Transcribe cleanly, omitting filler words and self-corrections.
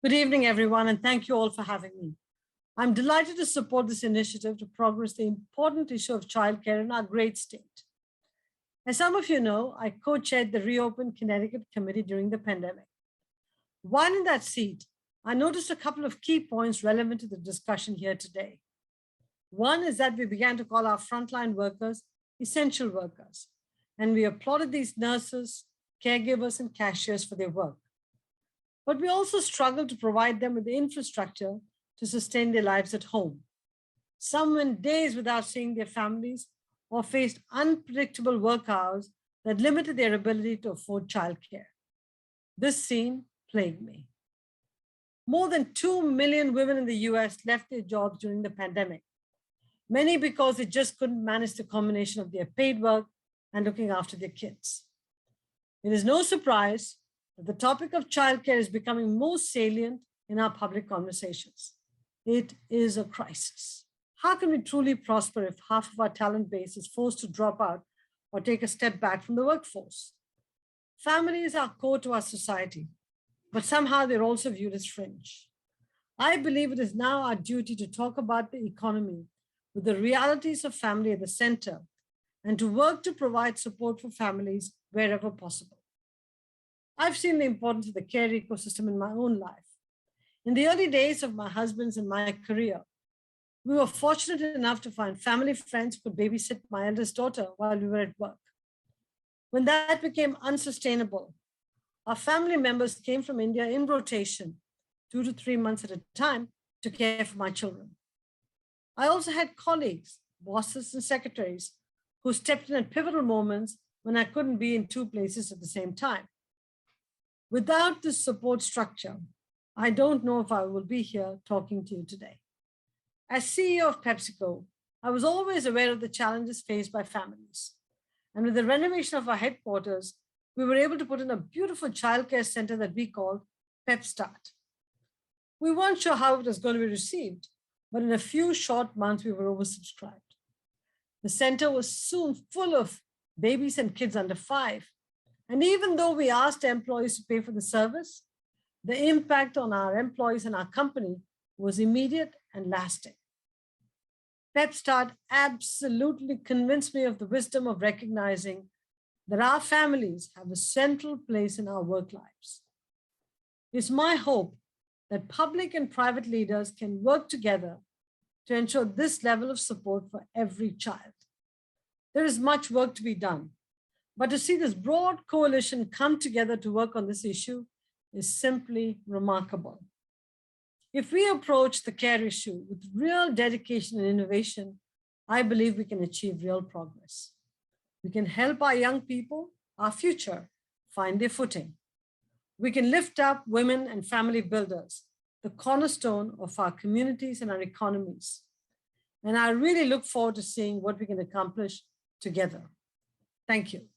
Good evening, everyone, and thank you all for having me. I'm delighted to support this initiative to progress the important issue of childcare in our great state. As some of you know, I co-chaired the Reopen Connecticut Committee during the pandemic. While in that seat, I noticed a couple of key points relevant to the discussion here today. One is that we began to call our frontline workers essential workers, and we applauded these nurses, caregivers, and cashiers for their work. But we also struggle to provide them with the infrastructure to sustain their lives at home. Some went days without seeing their families or faced unpredictable work hours that limited their ability to afford childcare. This scene plagued me. More than 2 million women in the US left their jobs during the pandemic, many because they just couldn't manage the combination of their paid work and looking after their kids. It is no surprise the topic of childcare is becoming more salient in our public conversations. It is a crisis. How can we truly prosper if half of our talent base is forced to drop out or take a step back from the workforce? Families are core to our society, but somehow they're also viewed as fringe. I believe it is now our duty to talk about the economy with the realities of family at the center and to work to provide support for families wherever possible. I've seen the importance of the care ecosystem in my own life. In the early days of my husband's and my career, we were fortunate enough to find family friends who could babysit my eldest daughter while we were at work. When that became unsustainable, our family members came from India in rotation, 2 to 3 months at a time, to care for my children. I also had colleagues, bosses, and secretaries who stepped in at pivotal moments when I couldn't be in 2 places at the same time. Without this support structure, I don't know if I will be here talking to you today. As CEO of PepsiCo, I was always aware of the challenges faced by families. And with the renovation of our headquarters, we were able to put in a beautiful childcare center that we called PepStart. We weren't sure how it was going to be received, but in a few short months, we were oversubscribed. The center was soon full of babies and kids under 5. And even though we asked employees to pay for the service, the impact on our employees and our company was immediate and lasting. PepStart absolutely convinced me of the wisdom of recognizing that our families have a central place in our work lives. It's my hope that public and private leaders can work together to ensure this level of support for every child. There is much work to be done. But to see this broad coalition come together to work on this issue is simply remarkable. If we approach the care issue with real dedication and innovation, I believe we can achieve real progress. We can help our young people, our future, find their footing. We can lift up women and family builders, the cornerstone of our communities and our economies. And I really look forward to seeing what we can accomplish together. Thank you.